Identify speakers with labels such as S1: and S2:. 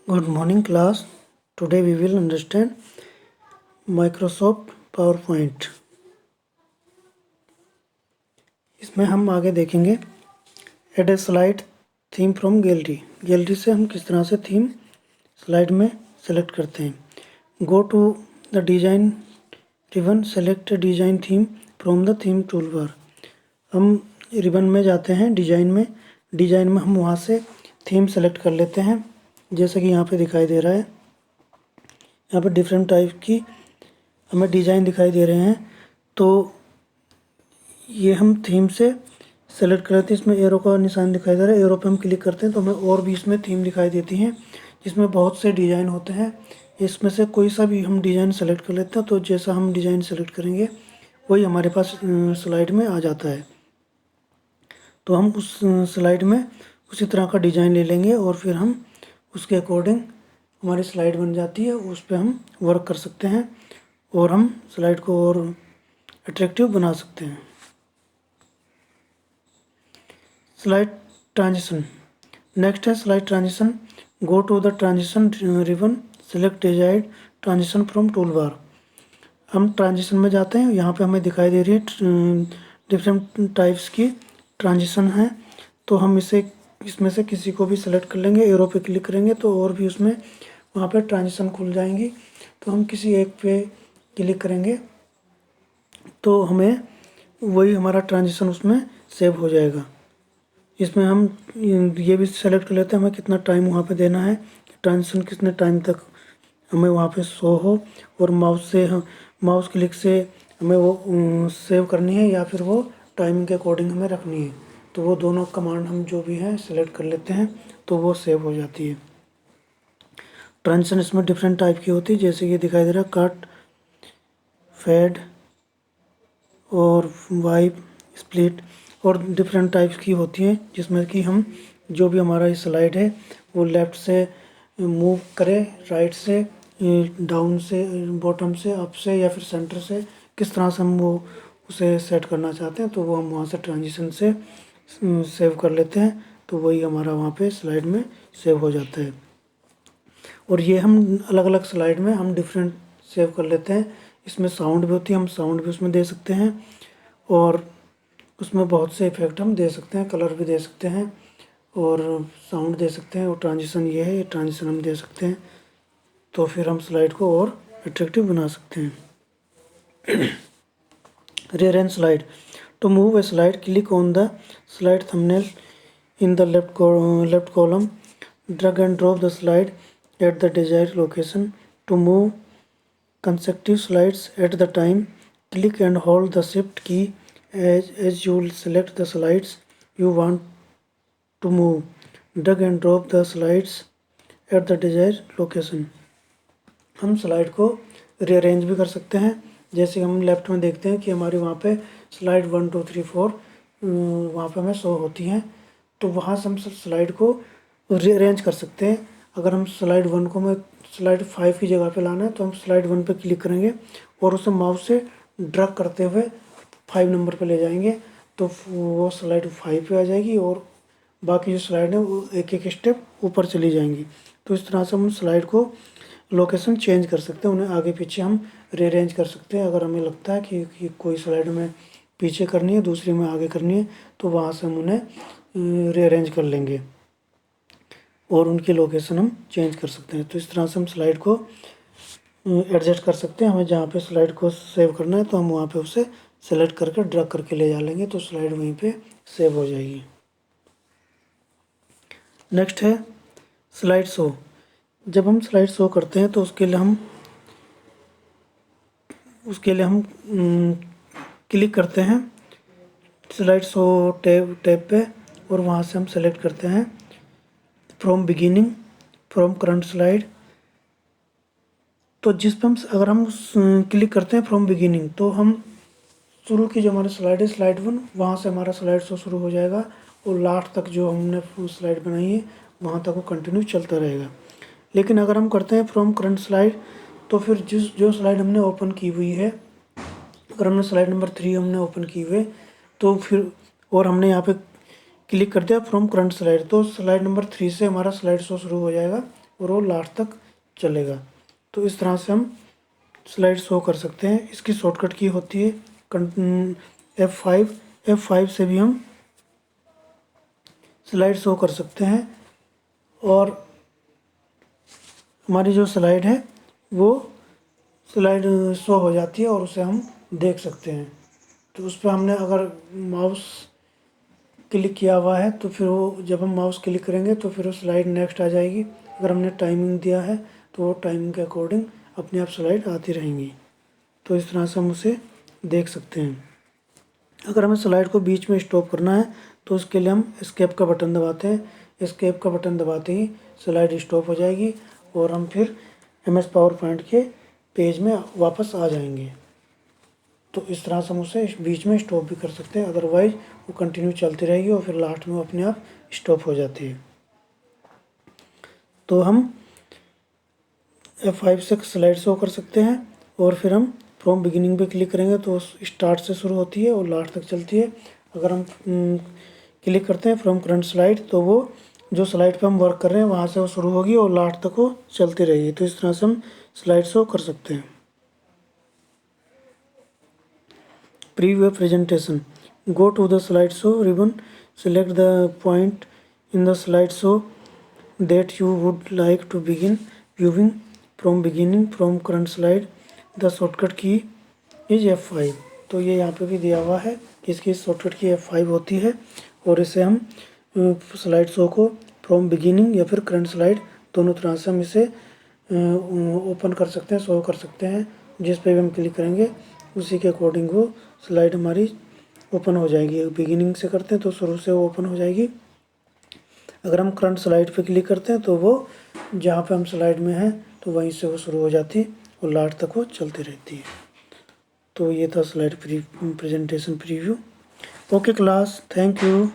S1: Good morning class. Today we will understand Microsoft PowerPoint. इसमें हम आगे देखेंगे add a slide theme from gallery. Gallery से हम किस तरह से थीम स्लाइड में सेलेक्ट करते हैं। Go to the design ribbon, select design theme from the theme tool बार। हम रिबन में जाते हैं, डिज़ाइन में हम वहाँ से थीम सेलेक्ट कर लेते हैं, जैसा कि यहाँ पे दिखाई दे रहा है। यहाँ पे डिफरेंट टाइप की हमें डिज़ाइन दिखाई दे रहे हैं, तो ये हम थीम से सेलेक्ट कर लेते हैं। इसमें एरो का निशान दिखाई दे रहा है, एरो पे हम क्लिक करते हैं तो हमें और भी इसमें थीम दिखाई देती हैं, जिसमें बहुत से डिज़ाइन होते हैं। इसमें से कोई सा भी हम डिज़ाइन सेलेक्ट कर लेते हैं, तो जैसा हम डिज़ाइन सेलेक्ट करेंगे वही हमारे पास स्लाइड में आ जाता है। तो हम उस स्लाइड में उसी तरह का डिज़ाइन ले लेंगे और फिर हम उसके अकॉर्डिंग हमारी स्लाइड बन जाती है, उस पर हम वर्क कर सकते हैं और हम स्लाइड को और अट्रैक्टिव बना सकते हैं। Slide transition. नेक्स्ट है slide transition. Go to the transition ribbon, select desired transition from tool bar. हम ट्रांजिशन में जाते हैं, यहाँ पे हमें दिखाई दे रही है डिफरेंट टाइप्स की ट्रांजिशन है, तो हम इसमें से किसी को भी सेलेक्ट कर लेंगे, एरो पे क्लिक करेंगे तो और भी उसमें वहाँ पे ट्रांजिशन खुल जाएंगी। तो हम किसी एक पे क्लिक करेंगे तो हमें वही हमारा ट्रांजिशन उसमें सेव हो जाएगा। इसमें हम ये भी सेलेक्ट कर लेते हैं हमें कितना टाइम वहाँ पे देना है, ट्रांजिशन कितने टाइम तक हमें वहाँ पे शो हो, और माउस क्लिक से हमें वो सेव करनी है या फिर वो टाइमिंग के अकॉर्डिंग हमें रखनी है। तो वो दोनों कमांड हम जो भी हैं सेलेक्ट कर लेते हैं तो वो सेव हो जाती है। ट्रांजिशन इसमें डिफरेंट टाइप की होती है, जैसे कि दिखाई दे रहा है कट, फेड और वाइप, स्प्लिट और डिफरेंट टाइप्स की होती हैं, जिसमें कि हम जो भी हमारा स्लाइड है वो लेफ़्ट से मूव करें, राइट से, डाउन से, बॉटम से, अप से या फिर सेंटर से, किस तरह से हम वो उसे सेट करना चाहते हैं तो वो हम वहाँ से ट्रांजिशन से सेव कर लेते हैं, तो वही हमारा वहाँ पे स्लाइड में सेव हो जाता है। और ये हम अलग अलग स्लाइड में हम डिफरेंट सेव कर लेते हैं। इसमें साउंड भी होती है, हम साउंड भी उसमें दे सकते हैं और उसमें बहुत से इफ़ेक्ट हम दे सकते हैं, कलर भी दे सकते हैं और साउंड दे सकते हैं। और ट्रांजिशन ये है, ये ट्रांजिशन हम दे सकते हैं, तो फिर हम स्लाइड को और अट्रैक्टिव बना सकते हैं। Rearrange slide. To move a slide, click on the slide thumbnail in the left column. Drag and drop the slide at the desired location. To move consecutive slides at the time, click and hold the shift key as you will select the slides you want to move. Drag and drop the slides at the desired location. हम slide को rearrange भी कर सकते हैं, जैसे हम left में देखते हैं कि हमारी वहाँ पे स्लाइड 1 2 3 4 वहाँ पे हमें शो होती हैं, तो वहाँ से हम स्लाइड को रीअरेंज कर सकते हैं। अगर हम स्लाइड 1 को हमें स्लाइड 5 की जगह पे लाना है तो हम स्लाइड 1 पे क्लिक करेंगे और उसे माउस से ड्रैग करते हुए 5 नंबर पे ले जाएंगे, तो वो स्लाइड 5 पे आ जाएगी और बाकी जो स्लाइड है वो एक एक स्टेप ऊपर चली जाएंगी। तो इस तरह से हम स्लाइड को लोकेशन चेंज कर सकते हैं, उन्हें आगे पीछे हम रीअरेंज कर सकते हैं। अगर हमें लगता है कि कोई स्लाइड में पीछे करनी है, दूसरी में आगे करनी है, तो वहाँ से हम उन्हें रीअरेंज कर लेंगे और उनकी लोकेशन हम चेंज कर सकते हैं। तो इस तरह से हम स्लाइड को एडजस्ट कर सकते हैं। हमें जहाँ पे स्लाइड को सेव करना है तो हम वहाँ पे उसे सेलेक्ट करके ड्रैग करके ले जा लेंगे, तो स्लाइड वहीं पे सेव हो जाएगी। नेक्स्ट है स्लाइड शो। जब हम स्लाइड शो करते हैं तो उसके लिए हम क्लिक करते हैं स्लाइड शो टैब पे और वहाँ से हम सेलेक्ट करते हैं from beginning, from current slide. तो जिस पे हम अगर हम क्लिक करते हैं फ्रॉम बिगिनिंग, तो हम शुरू की जो हमारी स्लाइड है स्लाइड 1, वहाँ से हमारा स्लाइड शो शुरू हो जाएगा और लास्ट तक जो हमने स्लाइड बनाई है वहाँ तक वो कंटिन्यू चलता रहेगा। लेकिन अगर हम करते हैं फ्रॉम करंट स्लाइड, तो फिर जो स्लाइड हमने ओपन की हुई है, अगर हमने स्लाइड नंबर 3 हमने ओपन की हुई तो फिर और हमने यहाँ पे क्लिक कर दिया फ्रॉम करंट स्लाइड, तो स्लाइड नंबर 3 से हमारा स्लाइड शो शुरू हो जाएगा और वो लास्ट तक चलेगा। तो इस तरह से हम स्लाइड शो कर सकते हैं। इसकी शॉर्टकट की होती है F5 से भी हम स्लाइड शो कर सकते हैं और हमारी जो स्लाइड है वो स्लाइड शो हो जाती है और उसे हम देख सकते हैं। तो उस पर हमने अगर माउस क्लिक किया हुआ है तो फिर वो जब हम माउस क्लिक करेंगे तो फिर वो स्लाइड नेक्स्ट आ जाएगी। अगर हमने टाइमिंग दिया है तो वो टाइमिंग के अकॉर्डिंग अपने आप स्लाइड आती रहेंगी। तो इस तरह से हम उसे देख सकते हैं। अगर हमें स्लाइड को बीच में स्टॉप करना है तो उसके लिए हम एस्केप का बटन दबाते हैं। एस्केप का बटन दबाते ही स्लाइड स्टॉप हो जाएगी और हम फिर MS पावर पॉइंट के पेज में वापस आ जाएंगे। तो इस तरह से हम उसे बीच में स्टॉप भी कर सकते हैं, अदरवाइज वो कंटिन्यू चलती रहेगी और फिर लास्ट में वो अपने आप स्टॉप हो जाती है। तो हम F5 से स्लाइड शो कर सकते हैं और फिर हम फ्रॉम बिगिनिंग पे क्लिक करेंगे तो स्टार्ट से शुरू होती है और लास्ट तक चलती है। अगर हम क्लिक करते हैं फ्रॉम करंट स्लाइड तो वो जो स्लाइड पे हम वर्क कर रहे हैं वहाँ से वो शुरू होगी और लास्ट तक वो चलती रहेगी। तो इस तरह से हम स्लाइड शो कर सकते हैं। Preview presentation. Go to the slideshow ribbon. Select the point in the slideshow that you would like to begin viewing from beginning from current slide. The shortcut key is F5. तो ये यहाँ पे भी दिया हुआ है कि इसकी शॉर्टकट की F5 होती है और इसे हम स्लाइड शो को फ्रॉम बिगिनिंग या फिर करंट स्लाइड दोनों तरह से हम इसे ओपन कर सकते हैं, शो कर सकते हैं। जिस पे भी हम क्लिक करेंगे उसी के अकॉर्डिंग वो स्लाइड हमारी ओपन हो जाएगी। बिगिनिंग से करते हैं तो शुरू से वो ओपन हो जाएगी। अगर हम करंट स्लाइड पे क्लिक करते हैं तो वो जहाँ पे हम स्लाइड में हैं तो वहीं से वो शुरू हो जाती है और लास्ट तक वो चलती रहती है। तो ये था slide presentation preview. Okay class, thank you.